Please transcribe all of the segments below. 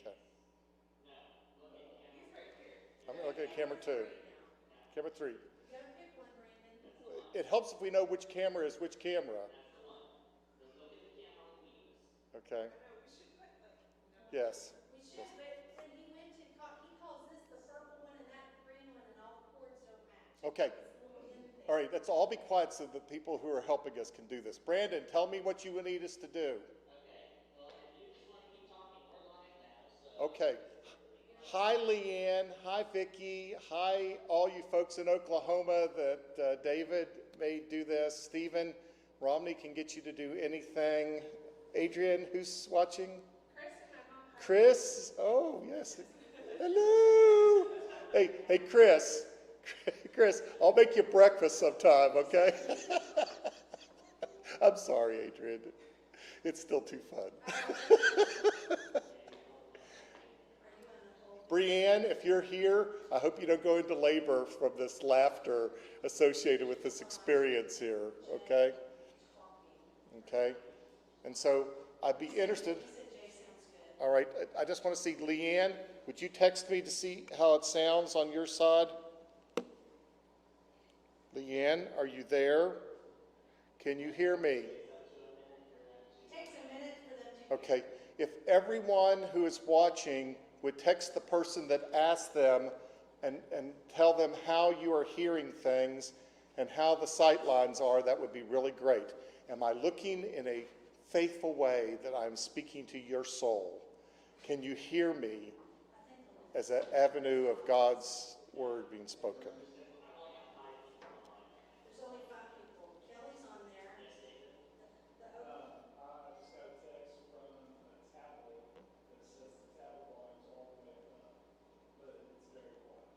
Okay. I'm going to look at camera 2. Camera 3. It helps if we know which camera is which camera. Okay. Yes. We should, but when he went to, he calls this the purple one and that the green one, and all the cords don't match. Okay. All right, let's all be quiet so the people who are helping us can do this. Brandon, tell me what you need us to do. Okay. Well, if you just want to keep talking, we're live now, so. Okay. Hi, Leanne. Hi, Vicki. Hi, all you folks in Oklahoma that David may do this. Stephen, Romney can get you to do anything. Adrian, who's watching? Chris. Oh, yes. Hello. Hey, Chris. Chris, I'll make you breakfast sometime, okay? I'm sorry, Adrian. It's still too fun. Brianne, if you're here, I hope you don't go into labor from this laughter associated with this experience here, okay? Okay? And so I'd be interested. All right, I just want to see, Leanne, would you text me to see how it sounds on your side? Leanne, are you there? Can you hear me? It takes a minute for them to. Okay, if everyone who is watching would text the person that asked them and tell them how you are hearing things and how the sight lines are, that would be really great. Am I looking in a faithful way that I'm speaking to your soul? Can you hear me as an avenue of God's word being spoken? There's only 5 people. Kelly's on there. I just got a text from a tablet that says the tablet volume's all the way up, but it's very quiet.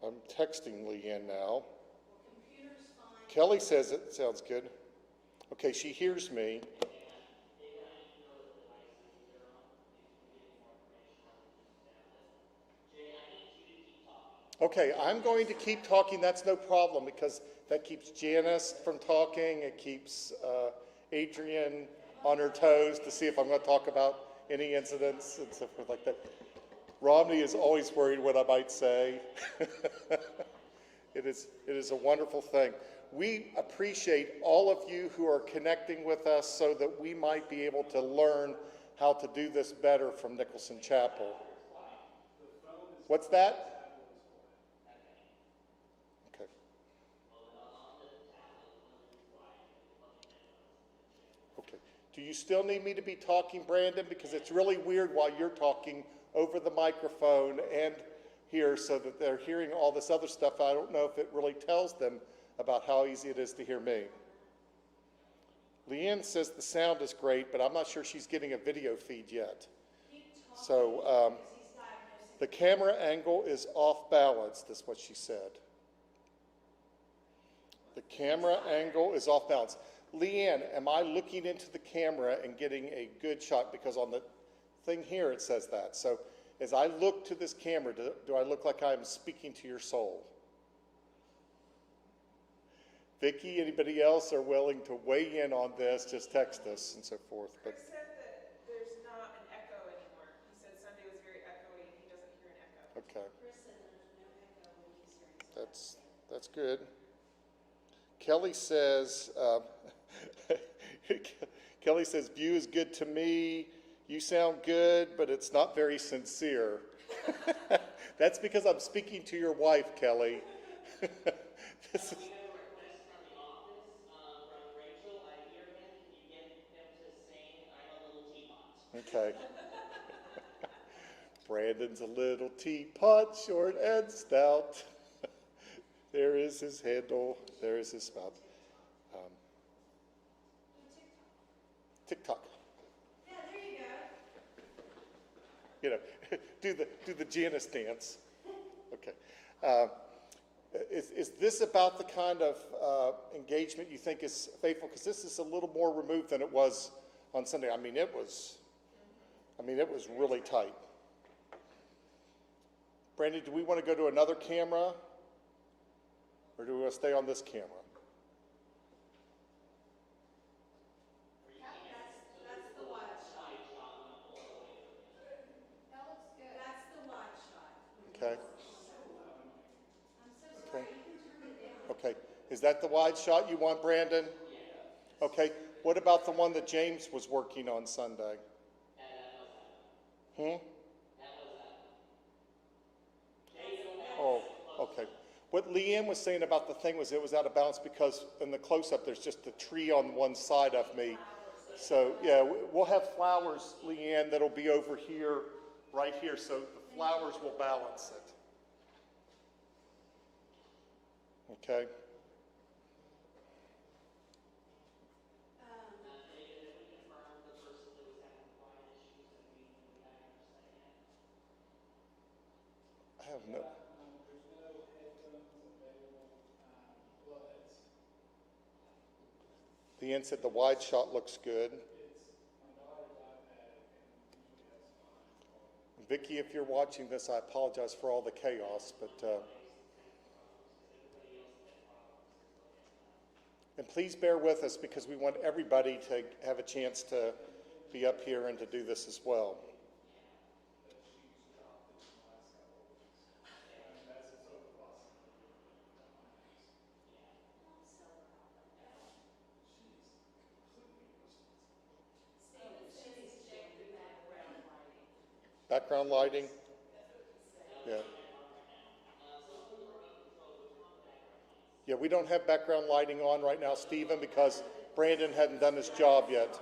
Okay. I'm texting Leanne now. Well, computer's fine. Kelly says it sounds good. Okay, she hears me. Okay, I'm going to keep talking. That's no problem because that keeps Janice from talking. It keeps Adrian on her toes to see if I'm going to talk about any incidents and so forth like that. Romney is always worried what I might say. It is a wonderful thing. We appreciate all of you who are connecting with us so that we might be able to learn how to do this better from Nicholson Chapel. What's that? Okay. Okay. Do you still need me to be talking, Brandon? Because it's really weird while you're talking over the microphone and here so that they're hearing all this other stuff. I don't know if it really tells them about how easy it is to hear me. Leanne says the sound is great, but I'm not sure she's getting a video feed yet. So the camera angle is off balance, that's what she said. The camera angle is off balance. Leanne, am I looking into the camera and getting a good shot? Because on the thing here it says that. So as I look to this camera, do I look like I'm speaking to your soul? Vicki, anybody else are willing to weigh in on this, just text us and so forth. But Chris said that there's not an echo anymore. He said Sunday was very echoey and he doesn't hear an echo. okay, Chris said there's no echo when he's hearing. that's good. Kelly says, Kelly says, view is good to me. You sound good, but it's not very sincere. That's because I'm speaking to your wife, Kelly. This is, okay. Brandon's a little teapot, short and stout. There is his handle. There is his spout. TikTok. Yeah, there you go. You know, do the Janice dance. Okay. Is this about the kind of engagement you think is faithful? Because this is a little more removed than it was on Sunday. I mean, it was really tight. Brandy, do we want to go to another camera? Or do we want to stay on this camera? That's the watch. Is that the wide shot you want, Brandon? Okay, what about the one that James was working on Sunday? Hmm? Oh, okay. What Leanne was saying about the thing was it was out of balance because in the close-up, there's just a tree on one side of me. So, yeah, we'll have flowers, Leanne, that'll be over here, right here, so the flowers will balance it. Okay? I have no... There's no headphones available. Well, Leanne said the wide shot looks good. it's my daughter's iPad and usually that's fine. Vicki, if you're watching this, I apologize for all the chaos, but and please bear with us because we want everybody to have a chance to be up here and to do this as well. Background lighting? Yeah. Yeah, we don't have background lighting on right now, Stephen, because Brandon hadn't done his job yet.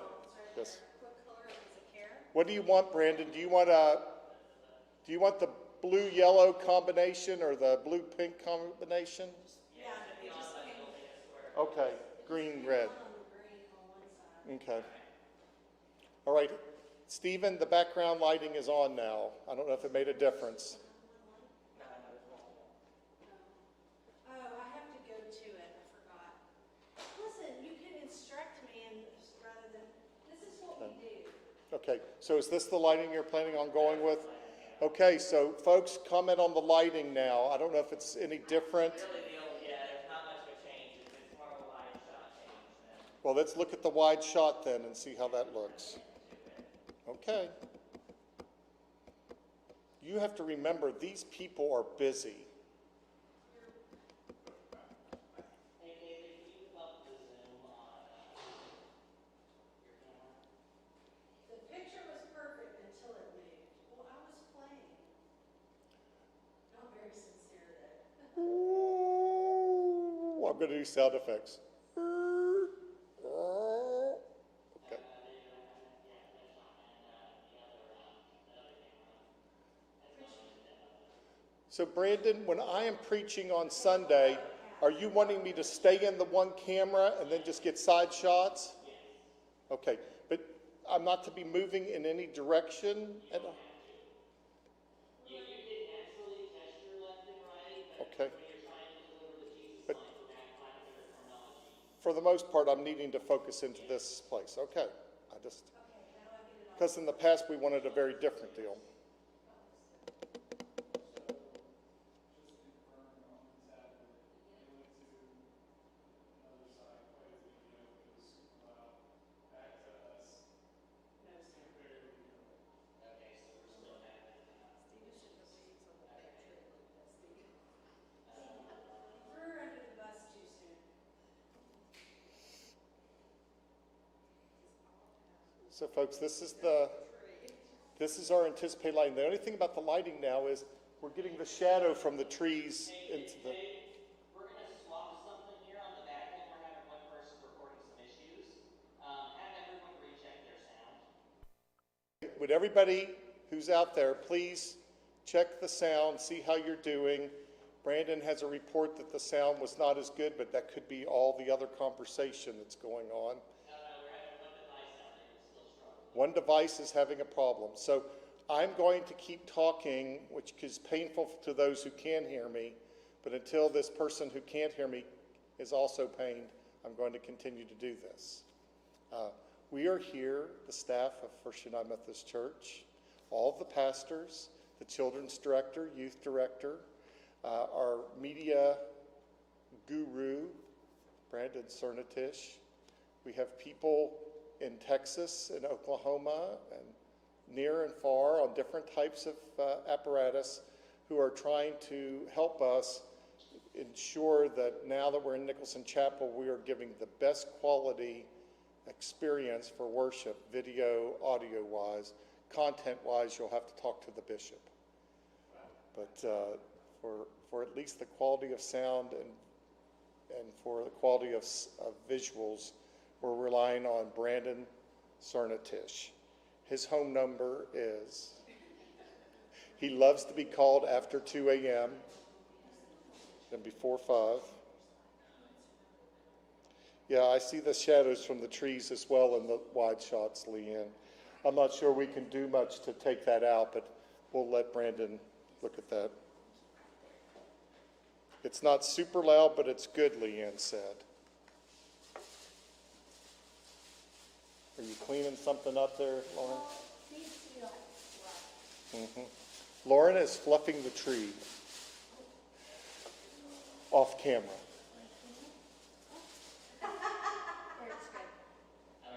Yes. What color is it, care? What do you want, Brandon? Do you want the blue-yellow combination or the blue-pink combination? Yeah, it just came. Okay, green-red. On the green on one side. Okay. All right, Stephen, the background lighting is on now. I don't know if it made a difference. Oh, I have to go to it, I forgot. Listen, you can instruct me and rather than, this is what we do. Okay, so is this the lighting you're planning on going with? Okay, so folks, comment on the lighting now. I don't know if it's any different. There's not much of a change. It's more of a wide shot change then. Well, let's look at the wide shot then and see how that looks. Okay. You have to remember, these people are busy. Hey, David, can you up the zoom on your camera? The picture was perfect until it moved. Well, I was playing. Not very sincere though. Ooh, I'm going to do sound effects. Okay. So Brandon, when I am preaching on Sunday, are you wanting me to stay in the one camera and then just get side shots? Yes. Okay, but I'm not to be moving in any direction at all? You can absolutely test your left and right, but Okay. when you're trying to deliver the Jesus But- line, we're back like a different terminology. For the most part, I'm needing to focus into this place. Okay, Okay, how do I get it on? because in the past we wanted a very different deal. Okay, so we're still having, Threw her under the bus too soon. So folks, this is our anticipated lighting. The only thing about the lighting now is we're getting the shadow from the trees into the... we're gonna swap something here on the back end. We're having one person reporting some issues. Have everyone recheck their sound. Would everybody who's out there please check the sound, see how you're doing. Brandon has a report that the sound was not as good, but that could be all the other conversation that's going on. No, we're having one device out there that's still struggling. One device is having a problem. So I'm going to keep talking, which is painful to those who can hear me, but until this person who can't hear me is also pained, I'm going to continue to do this. We are here, the staff of First United Methodist Church, all of the pastors, the children's director, youth director, our media guru, Brandon Cernatish. We have people in Texas and Oklahoma and near and far on different types of apparatus who are trying to help us ensure that now that we're in Nicholson Chapel, we are giving the best quality experience for worship, video, audio-wise. Content-wise, you'll have to talk to the bishop. But for at least the quality of sound and for the quality of visuals, we're relying on Brandon Cernatish. His home number is, he loves to be called after 2 a.m. and before 5. Yeah, I see the shadows from the trees as well in the wide shots, Leanne. I'm not sure we can do much to take that out, but we'll let Brandon look at that. It's not super loud, but it's good, Leanne said. Are you cleaning something up there, Lauren? Lauren is fluffing the tree off camera. I'm gonna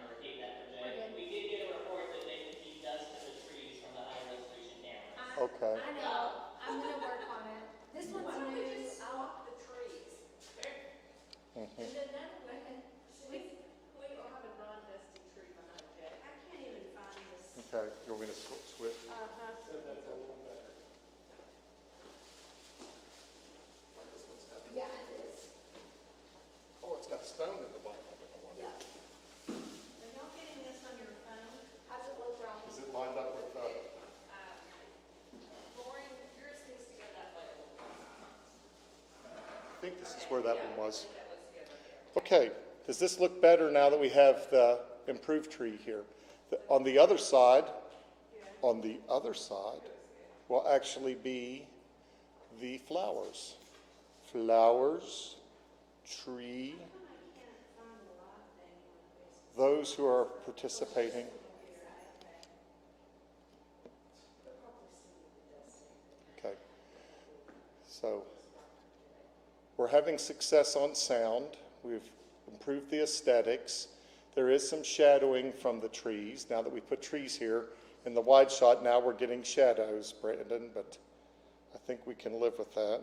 repeat that for Jay. We did get a report that they can keep dust in the trees from the high resolution cameras. Okay. I know. I'm gonna work on it. This one's Why don't we new. just swap the trees? And then that way, we don't have a non-dusty tree behind Jay. I can't even find this. Okay, you want me to switch? Uh-huh. Yeah, it is. Oh, it's got stone in the bottom. Yeah. Are y'all getting this on your phone? How's it look, Ron? Is it lined up with, Lauren, yours needs to go that way. I think this is where that one was. Okay, does this look better now that we have the improved tree here? On the other side will actually be the flowers. Flowers, tree, those who are participating. Okay, so we're having success on sound. We've improved the aesthetics. There is some shadowing from the trees. Now that we put trees here in the wide shot, now we're getting shadows, Brandon, but I think we can live with that.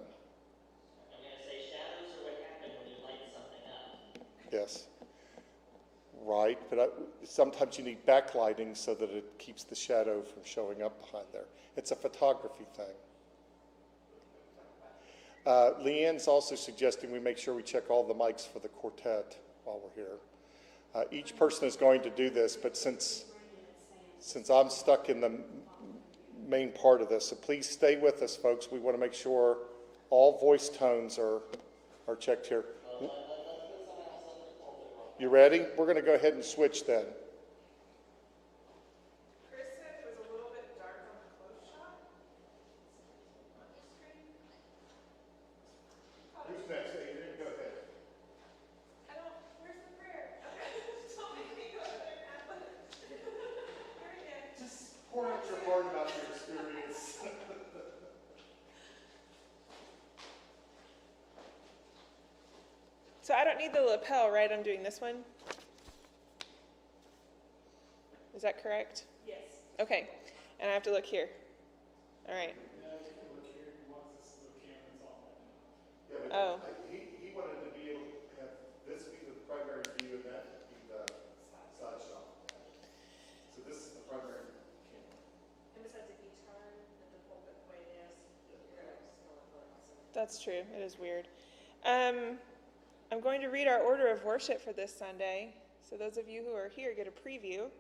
I'm gonna say shadows are what happen when you light something up. Yes. Right, but sometimes you need backlighting so that it keeps the shadow from showing up behind there. It's a photography thing. Leanne's also suggesting we make sure we check all the mics for the quartet while we're here. Each person is going to do this, but since I'm stuck in the main part of this, so please stay with us, folks. We want to make sure all voice tones are checked here. You ready? We're going to go ahead and switch then. Chris said it was a little bit dark on the close shot. On the screen. Who's next? Adrian, go ahead. Where's the prayer? Okay, tell me to go there and add one. Here again. Just pour out your heart about your experience. So I don't need the lapel, right? I'm doing this one? Is that correct? Yes. Okay, and I have to look here. All right. Oh. He wanted to be able to have this be the primary view and that be the side shot. So this is the primary camera. And besides, if you turn the pulpit the way it is, you're just gonna look awesome. That's true. It is weird. I'm going to read our order of worship for this Sunday. So those of you who are here get a preview.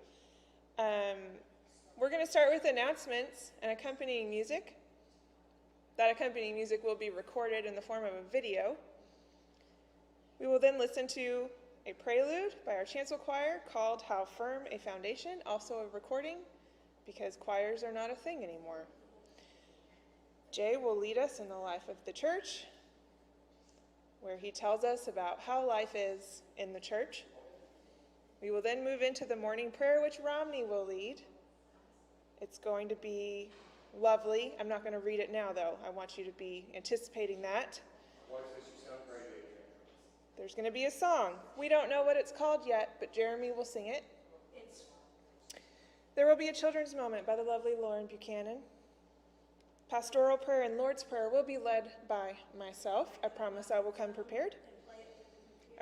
We're going to start with announcements and accompanying music. That accompanying music will be recorded in the form of a video. We will then listen to a prelude by our chancel choir called How Firm a Foundation, also a recording because choirs are not a thing anymore. Jay will lead us in the life of the church, where he tells us about how life is in the church. We will then move into the morning prayer, which Romney will lead. It's going to be lovely. I'm not going to read it now, though. I want you to be anticipating that. Why says you sound great, Adrian? There's going to be a song. We don't know what it's called yet, but Jeremy will sing it. There will be a children's moment by the lovely Lauren Buchanan. Pastoral prayer and Lord's Prayer will be led by myself. I promise I will come prepared.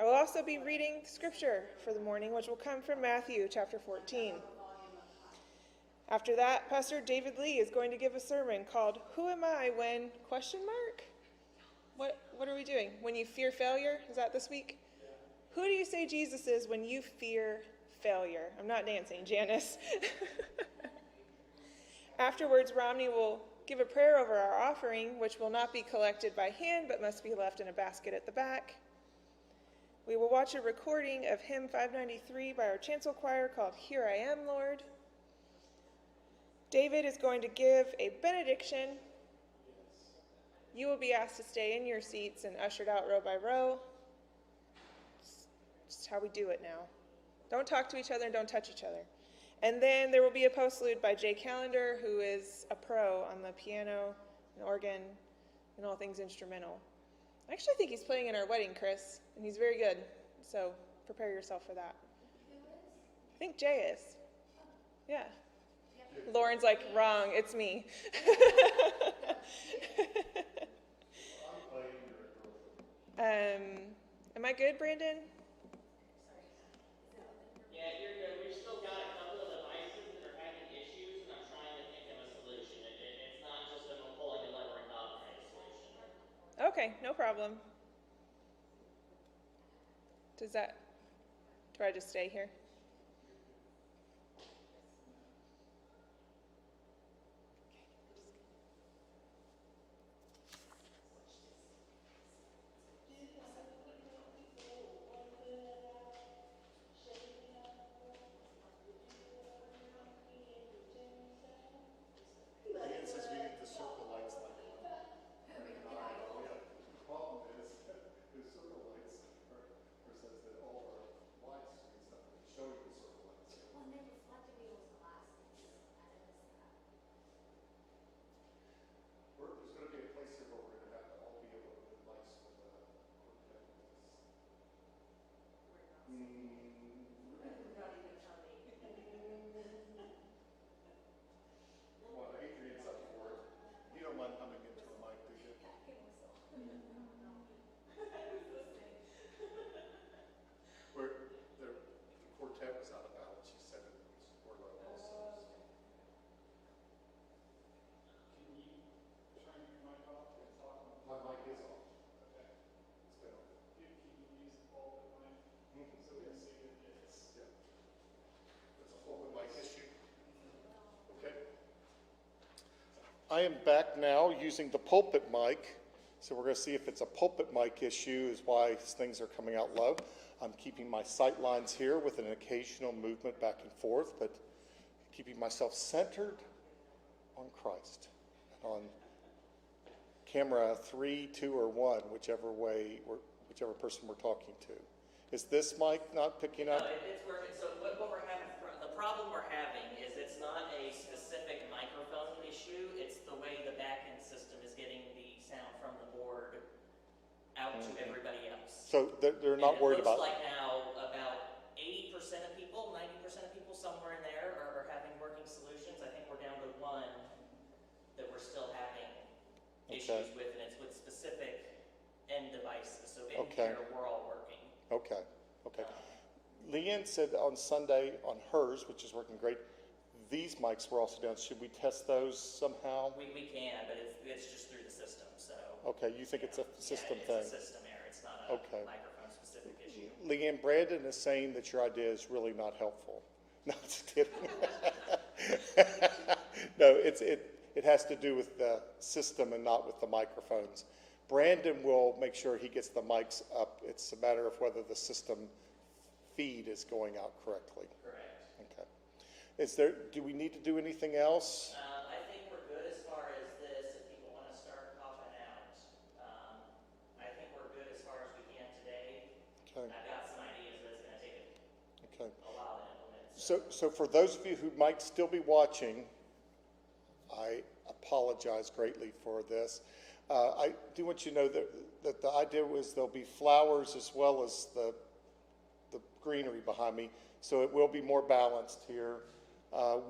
I will also be reading scripture for the morning, which will come from Matthew chapter 14. After that, Pastor David Lee is going to give a sermon called Who Am I When? ? What are we doing? When you fear failure? Is that this week? Who do you say Jesus is when you fear failure? I'm not dancing, Janice. Afterwards, Romney will give a prayer over our offering, which will not be collected by hand, but must be left in a basket at the back. We will watch a recording of hymn 593 by our chancel choir called Here I Am, Lord. David is going to give a benediction. You will be asked to stay in your seats and ushered out row by row. Just how we do it now. Don't talk to each other and don't touch each other. And then there will be a postlude by Jay Callender, who is a pro on the piano and organ and all things instrumental. I actually think he's playing in our wedding, Chris, and he's very good. So prepare yourself for that. I think Jay is. Yeah. Lauren's like, wrong, it's me. Am I good, Brandon? Yeah, you're good. We've still got a couple of devices that are having issues, and I'm trying to think of a solution. It's not just a pulling a lever and dog kind of solution. Okay, no problem. Do I just stay here? Ian says we need the circle lights like on. The problem is, the circle lights says that all our lights and stuff show you the circle lights. Well, and they reflect people's glasses. I noticed that. There's going to be a place here where we're going to have to all be able to put lights for the Well, Adrian's up for it. You don't mind coming into a mic, do you? Where the quartet was out of balance, she said it was low also. Can you turn your mic off and talk on? My mic is off. Okay. It's been on. Can you use the pulpit mic so we can see it? Yes. Yeah. It's a open mic issue. Okay. I am back now using the pulpit mic. So we're going to see if it's a pulpit mic issue is why things are coming out low. I'm keeping my sight lines here with an occasional movement back and forth, but keeping myself centered on Christ. And on camera 3, 2, or 1, whichever person we're talking to. Is this mic not picking up? No, it's working. So what we're having, the problem we're having is it's not a specific microphone issue. It's the way the back-end system is getting the sound from the board out to everybody else. So they're not worried about. It looks like now about 80% of people, 90% of people, somewhere in there are having working solutions. I think we're down to one that we're still having issues with, and it's with specific end devices. So in here, we're all working. Okay. Leanne said on Sunday on hers, which is working great, these mics were also down. Should we test those somehow? We can, but it's just through the system, so. Okay, you think it's a system It's thing? a system error, it's not a Okay. microphone-specific issue. Leanne, Brandon is saying that your idea is really not helpful. No, just kidding. No, it has to do with the system and not with the microphones. Brandon will make sure he gets the mics up. It's a matter of whether the system feed is going out correctly. Correct. Okay. Do we need to do anything else? I think we're good as far as this, if people want to start popping out. I think we're good as far as we can today. Okay. I've got some ideas, but it's going to take Okay. a while to implement. So for those of you who might still be watching, I apologize greatly for this. I do want you to know that the idea was there'll be flowers as well as the greenery behind me, so it will be more balanced here.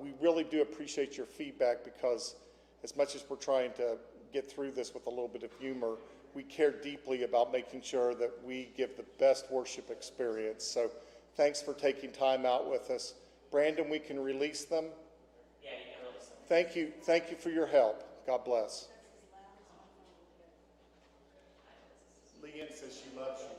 We really do appreciate your feedback because as much as we're trying to get through this with a little bit of humor, we care deeply about making sure that we give the best worship experience. So thanks for taking time out with us. Brandon, we can release them. Yeah, you can release them. Thank you for your help. God bless. Leanne says she loves you.